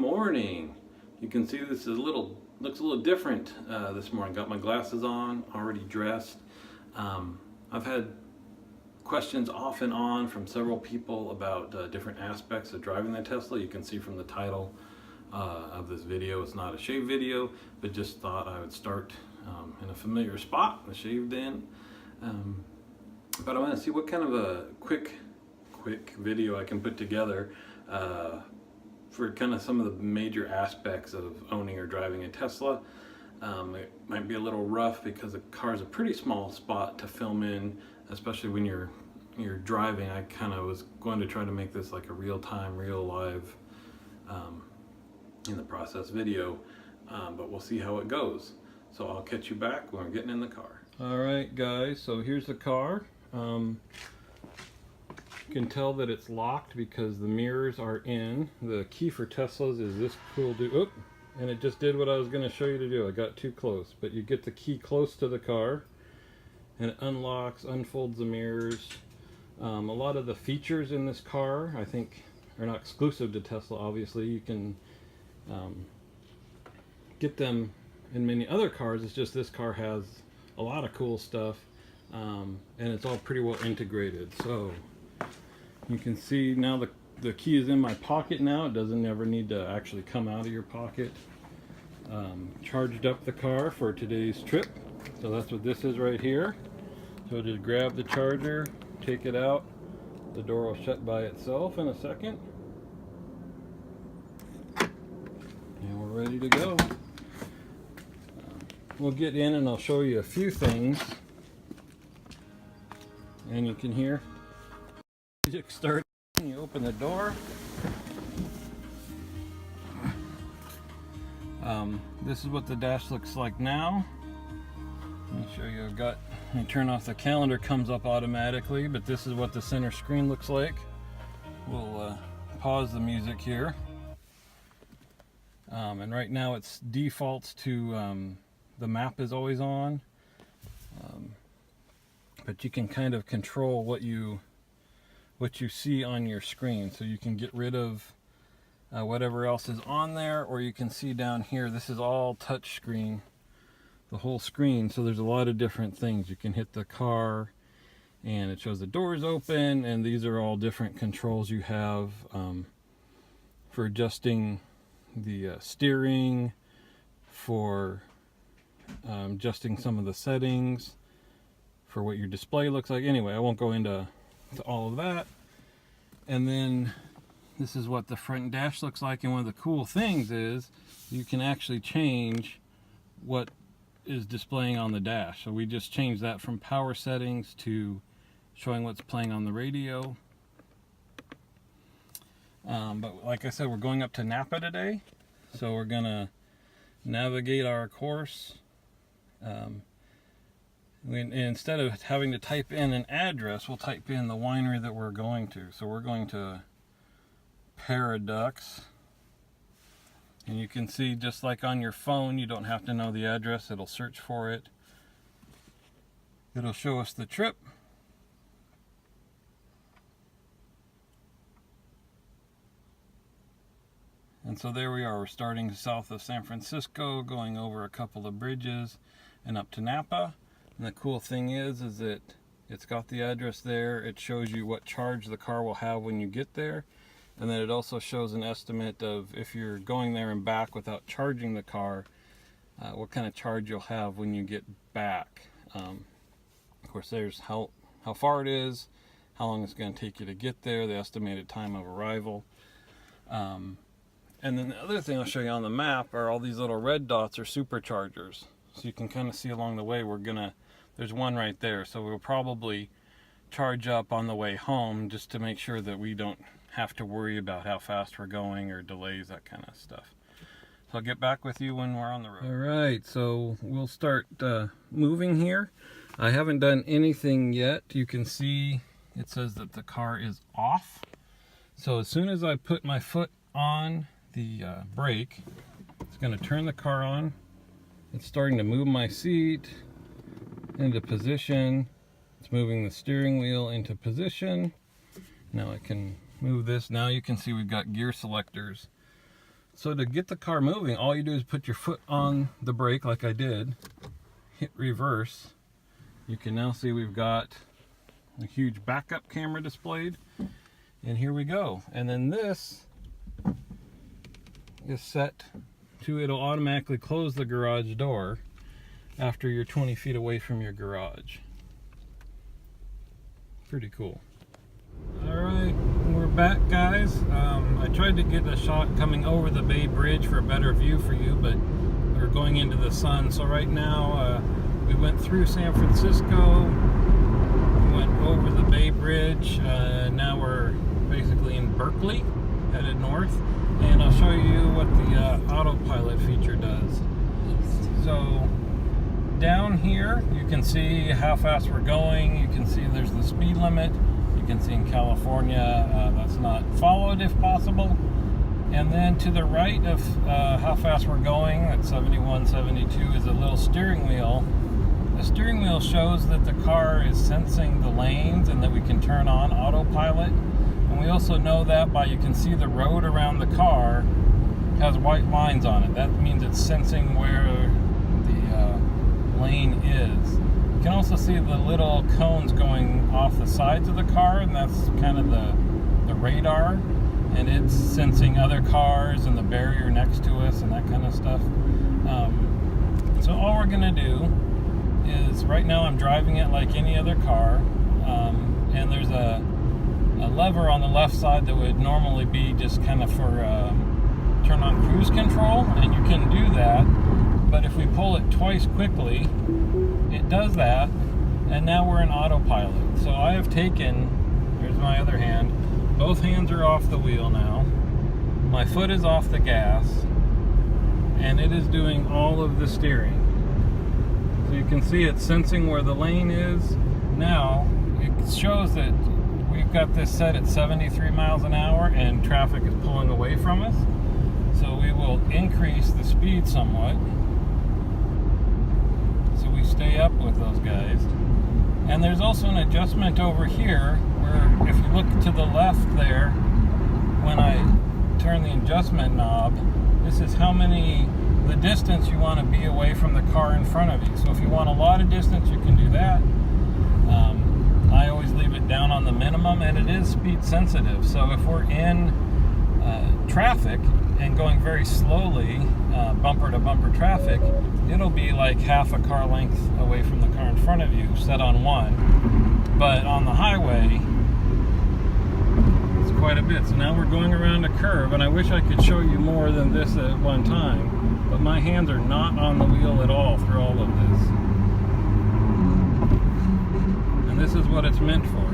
morning. You can see this is looks a little different this morning. Got my glasses on, already dressed. I've had questions off and on from several people about different aspects of driving the Tesla. You can see from the title of this video, it's not a shave video, but just thought I would start in a familiar spot, the shaved in. But I want to see what kind of a quick video I can put together for kind of some of the major aspects of owning or driving a Tesla. It might be a little rough because the car is a pretty small spot to film in, especially when you're driving. I kind of was going to try to make this like a real-time, real live in the process video, but we'll see how it goes. So I'll catch you back when we're getting in the car. Alright guys, so here's the car. You can tell that it's locked because the mirrors are in. The key for Teslas is this cool dude. Oop, and it just did what I was going to show you to do. I got too close. But you get the key close to the car and it unlocks, unfolds the mirrors. A lot of the features in this car, I think, are not exclusive to Tesla, obviously. You can get them in many other cars. It's just this car has a lot of cool stuff, and it's all pretty well integrated. So you can see now the key is in my pocket now. It doesn't ever need to actually come out of your pocket. Charged up the car for today's trip. So that's what this is right here. So just grab the charger, take it out. The door will shut by itself in a second. And we're ready to go. We'll get in and I'll show you a few things. And you can hear music start. You open the door. This is what the dash looks like now. Let me show you. I've got, when you turn off the calendar, comes up automatically, but this is what the center screen looks like. We'll pause the music here. And right now it's defaults to the map is always on. But you can kind of control what you see on your screen, so you can get rid of whatever else is on there, or you can see down here, this is all touch screen, the whole screen. So there's a lot of different things. You can hit the car and it shows the doors open, and these are all different controls you have for adjusting the steering, for adjusting some of the settings, for what your display looks like. Anyway, I won't go into all of that. And then this is what the front dash looks like, and one of the cool things is you can actually change what is displaying on the dash. So we just changed that from power settings to showing what's playing on the radio. But like I said, we're going up to Napa today, so we're gonna navigate our course. Instead of having to type in an address, we'll type in the winery that we're going to. So we're going to Paradox, and you can see, just like on your phone, you don't have to know the address. It'll search for it. It'll show us the trip. And so there we are. We're starting south of San Francisco, going over a couple of bridges and up to Napa. And the cool thing is that it's got the address there. It shows you what charge the car will have when you get there. And then it also shows an estimate of, if you're going there and back without charging the car, what kind of charge you'll have when you get back. Of course, there's how far it is, how long it's going to take you to get there, the estimated time of arrival. And then the other thing I'll show you on the map are all these little red dots are superchargers. So you can kind of see along the way, there's one right there. So we'll probably charge up on the way home just to make sure that we don't have to worry about how fast we're going or delays, that kind of stuff. So I'll get back with you when we're on the road. All right, so we'll start moving here. I haven't done anything yet. You can see it says that the car is off. So as soon as I put my foot on the brake, it's going to turn the car on. It's starting to move my seat into position. It's moving the steering wheel into position. Now I can move this. Now you can see we've got gear selectors. So to get the car moving, all you do is put your foot on the brake like I did, hit reverse. You can now see we've got a huge backup camera displayed, and here we go. And then this is set to, it'll automatically close the garage door after you're 20 feet away from your garage. Pretty cool. Alright, we're back, guys. I tried to get a shot coming over the Bay Bridge for a better view for you, but we're going into the sun. So right now, we went through San Francisco, we went over the Bay Bridge, now we're basically in Berkeley, headed north, and I'll show you what the autopilot feature does. So down here, you can see how fast we're going. You can see there's the speed limit. You can see in California that's not followed if possible. And then to the right of how fast we're going, at 71, 72, is a little steering wheel. The steering wheel shows that the car is sensing the lanes and that we can turn on autopilot. And we also know that by, you can see the road around the car has white lines on it. That means it's sensing where the lane is. You can also see the little cones going off the sides of the car, and that's kind of the radar, and it's sensing other cars and the barrier next to us and that kind of stuff. So all we're gonna do is, right now I'm driving it like any other car, and there's a lever on the left side that would normally be just kind of for turn on cruise control, and you can do that, but if we pull it twice quickly, it does that, and now we're in autopilot. So I have taken, here's my other hand, both hands are off the wheel now, my foot is off the gas, and it is doing all of the steering. So you can see it's sensing where the lane is. Now it shows that we've got this set at 73 miles an hour and traffic is pulling away from us. So we will increase the speed somewhat, so we stay up with those guys. And there's also an adjustment over here where if you look to the left there, when I turn the adjustment knob, this is how many, the distance you want to be away from the car in front of you. So if you want a lot of distance, you can do that. I always leave it down on the minimum, and it is speed sensitive. So if we're in traffic and going very slowly, bumper to bumper traffic, it'll be like half a car length away from the car in front of you, set on one. But on the highway, it's quite a bit. So now we're going around a curve, and I wish I could show you more than this at one time, but my hands are not on the wheel at all through all of this. And this is what it's meant for.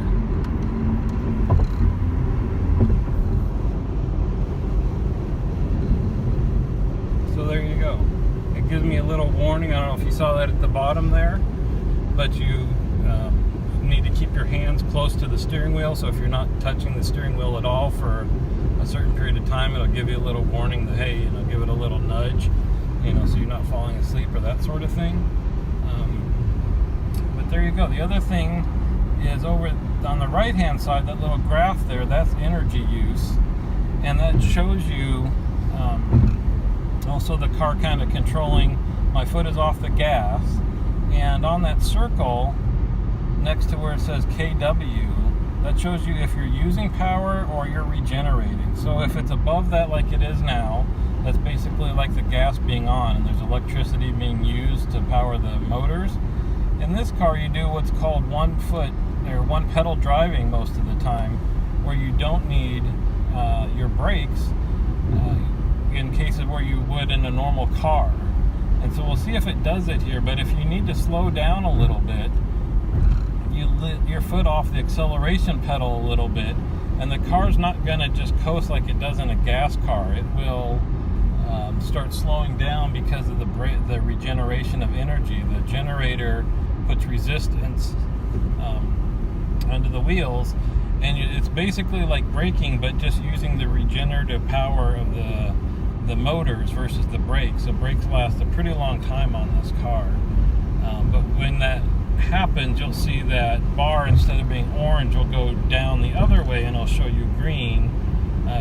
So there you go. It gives me a little warning. I don't know if you saw that at the bottom there, but you need to keep your hands close to the steering wheel. So if you're not touching the steering wheel at all for a certain period of time, it'll give you a little warning that, hey, give it a little nudge, so you're not falling asleep or that sort of thing. But there you go. The other thing is over on the right hand side, that little graph there, that's energy use, and that shows you also the car kind of controlling. My foot is off the gas, and on that circle next to where it says KW, that shows you if you're using power or you're regenerating. So if it's above that like it is now, that's basically like the gas being on and there's electricity being used to power the motors. In this car, you do what's called one foot or one pedal driving most of the time, where you don't need your brakes in cases where you would in a normal car. And so we'll see if it does it here, but if you need to slow down a little bit, you lift your foot off the acceleration pedal a little bit, and the car's not going to just coast like it does in a gas car. It will start slowing down because of the regeneration of energy. The generator puts resistance under the wheels, and it's basically like braking, but just using the regenerative power of the motors versus the brakes. So brakes last a pretty long time on this car. But when that happens, you'll see that bar, instead of being orange, will go down the other way, and it'll show you green,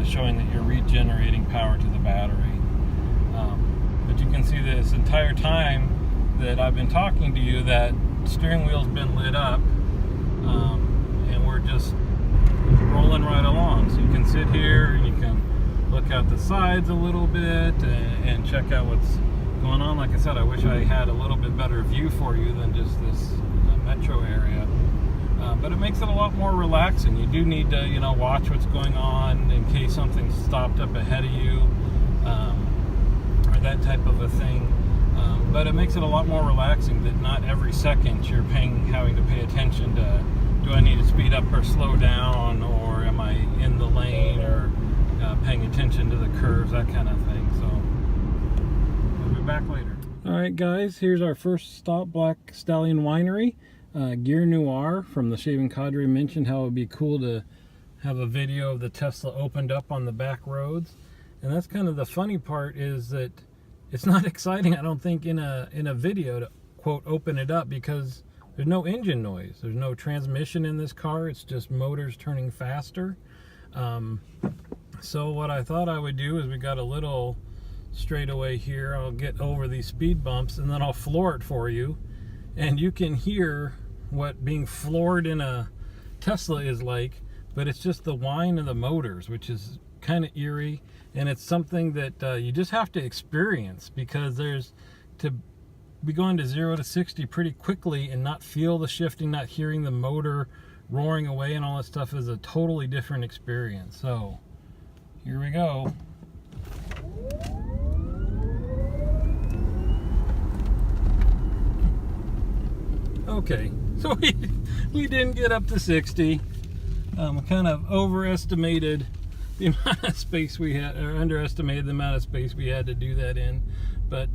showing that you're regenerating power to the battery. But you can see this entire time that I've been talking to you, that steering wheel's been lit up, and we're just rolling right along. So you can sit here and you can look out the sides a little bit and check out what's going on. Like I said, I wish I had a little bit better view for you than just this metro area. But it makes it a lot more relaxing. You do need to, watch what's going on in case something's stopped up ahead of you, or that type of a thing. But it makes it a lot more relaxing that not every second you're having to pay attention to, do I need to speed up or slow down, or am I in the lane, or paying attention to the curves, that kind of thing. So we'll be back later. All right, guys, here's our first stop, Black Stallion Winery. Gear Noir from the Shaving Cadre mentioned how it would be cool to have a video of the Tesla opened up on the back roads, and that's kind of the funny part, is that it's not exciting, I don't think, in a video to quote open it up, because there's no engine noise, there's no transmission in this car, it's just motors turning faster. So what I thought I would do is, we got a little straightaway here, I'll get over these speed bumps and then I'll floor it for you, and you can hear what being floored in a Tesla is like, but it's just the whine of the motors, which is kind of eerie, and it's something that you just have to experience, because to be going to 0 to 60 pretty quickly and not feel the shifting, not hearing the motor roaring away and all that stuff, is a totally different experience. So here we go. Okay, so we didn't get up to 60. Kind of overestimated the amount of space we had, or underestimated the amount of space we had to do that in. But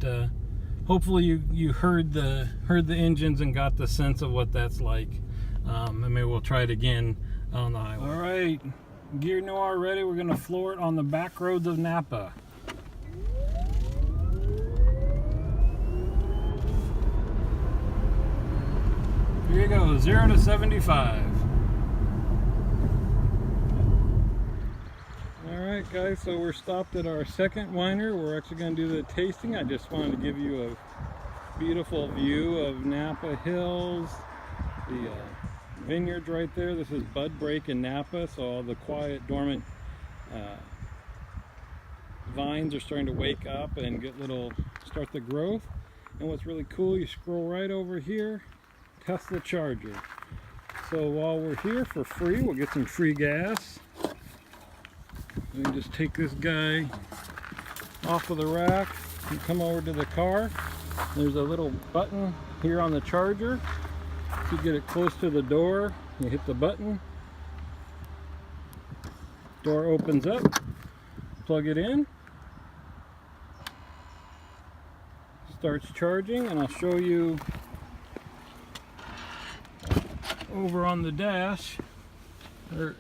hopefully you heard the engines and got the sense of what that's like. And maybe we'll try it again on the highway. All right, Gear Noir ready. We're gonna floor it on the back roads of Napa. Here you go, 0 to 75. Alright guys, so we're stopped at our second winery. We're actually going to do the tasting. I just wanted to give you a beautiful view of Napa Hills, the vineyards right there. This is bud break in Napa, so all the quiet, dormant vines are starting to wake up and start the growth. And what's really cool, you scroll right over here, Tesla charger. So while we're here for free, we'll get some free gas. We can just take this guy off of the rack and come over to the car. There's a little button here on the charger. To get it close to the door, you hit the button. Door opens up, plug it in, starts charging, and I'll show you over on the dash, or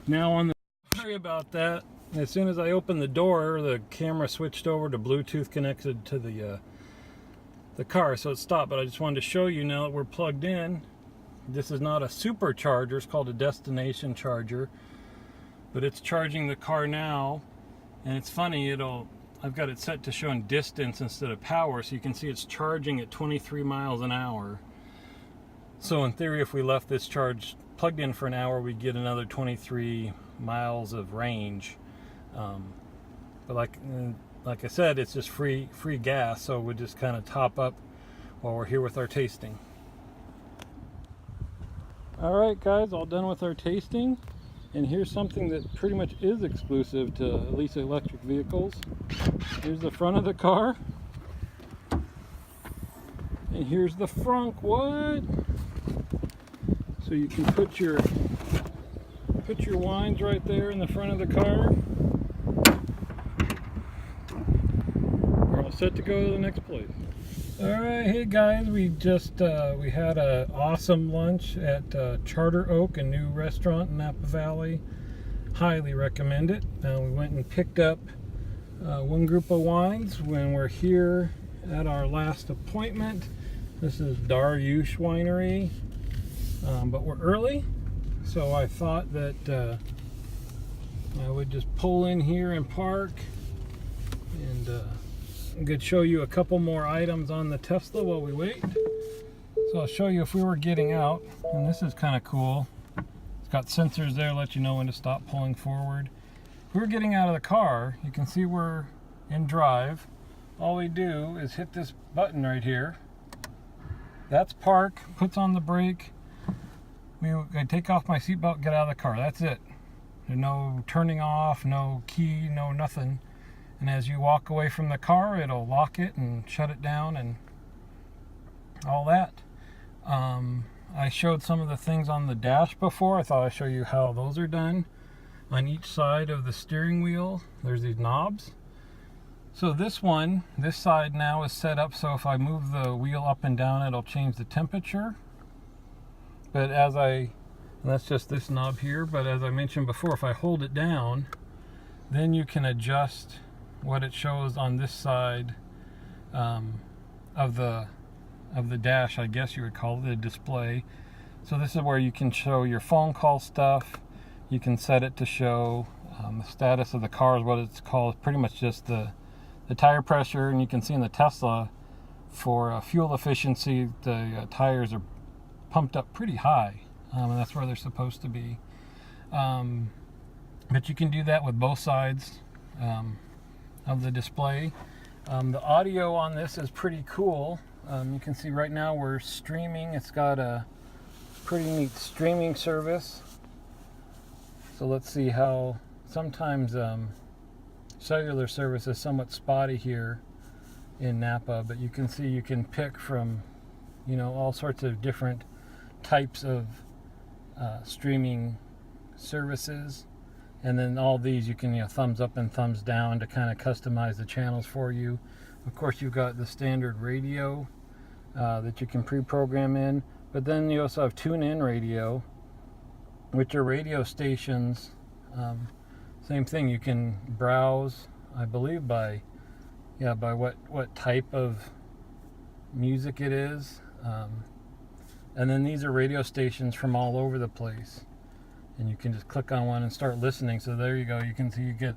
now on the, sorry about that. As soon as I opened the door, the camera switched over to Bluetooth connected to the car, so it stopped. But I just wanted to show you now that we're plugged in. This is not a supercharger, it's called a destination charger, but it's charging the car now. And it's funny, I've got it set to showing distance instead of power, so you can see it's charging at 23 miles an hour. So in theory, if we left this charge plugged in for an hour, we'd get another 23 miles of range. But like I said, it's just free gas, so we'll just kind of top up while we're here with our tasting. Alright guys, all done with our tasting, and here's something that pretty much is exclusive to at least electric vehicles. Here's the front of the car, and here's the frunk. What? So you can put your wines right there in the front of the car. We're all set to go to the next place. Alright, hey guys, we had an awesome lunch at Charter Oak, a new restaurant in Napa Valley. Highly recommend it. We went and picked up one group of wines when we're here at our last appointment. This is Dariush Winery, but we're early, so I thought that I would just pull in here and park and I'm going to show you a couple more items on the Tesla while we wait. So I'll show you if we were getting out, and this is kind of cool. It's got sensors there to let you know when to stop pulling forward. If we were getting out of the car, you can see we're in drive. All we do is hit this button right here. That's park, puts on the brake. I take off my seatbelt, get out of the car. That's it. There's no turning off, no key, no nothing. And as you walk away from the car, it'll lock it and shut it down and all that. I showed some of the things on the dash before. I thought I'd show you how those are done. On each side of the steering wheel, there's these knobs. So this side now is set up so if I move the wheel up and down, it'll change the temperature. But and that's just this knob here, but as I mentioned before, if I hold it down, then you can adjust what it shows on this side of the dash, I guess you would call it, the display. So this is where you can show your phone call stuff. You can set it to show the status of the car, is what it's called. Pretty much just the tire pressure, and you can see in the Tesla for fuel efficiency, the tires are pumped up pretty high, and that's where they're supposed to be. But you can do that with both sides of the display. The audio on this is pretty cool. You can see right now we're streaming. It's got a pretty neat streaming service. So let's see how sometimes cellular service is somewhat spotty here in Napa, but you can see you can pick from, all sorts of different types of streaming services. And then all these you can thumbs up and thumbs down to kind of customize the channels for you. Of course, you've got the standard radio that you can pre-program in, but then you also have tune-in radio, which are radio stations. Same thing, you can browse, I believe, by what type of music it is. And then these are radio stations from all over the place. And you can just click on one and start listening. So there you go. You can see you get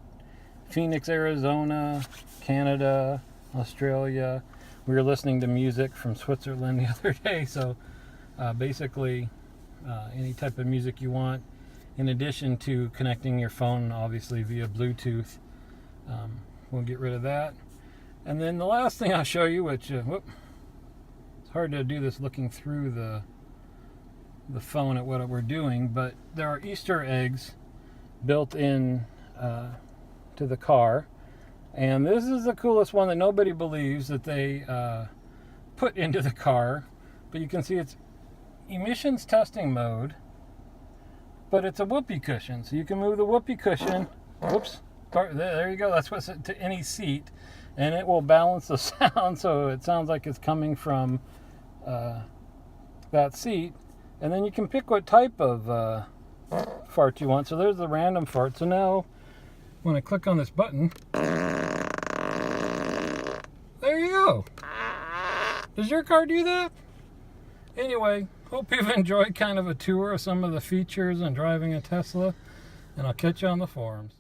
Phoenix, Arizona, Canada, Australia. We were listening to music from Switzerland the other day. So basically any type of music you want, in addition to connecting your phone, obviously, via Bluetooth. We'll get rid of that. And then the last thing I'll show you, which it's hard to do this looking through the phone at what we're doing, but there are Easter eggs built in to the car, and this is the coolest one that nobody believes that they put into the car. But you can see it's emissions testing mode, but it's a whoopee cushion, so you can move the whoopee cushion. Whoops, there you go. That's what's to any seat, and it will balance the sound so it sounds like it's coming from that seat. And then you can pick what type of fart you want. So there's the random fart. So now, when I click on this button, there you go. Does your car do that? Anyway, hope you've enjoyed kind of a tour of some of the features and driving a Tesla. And I'll catch you on the forums.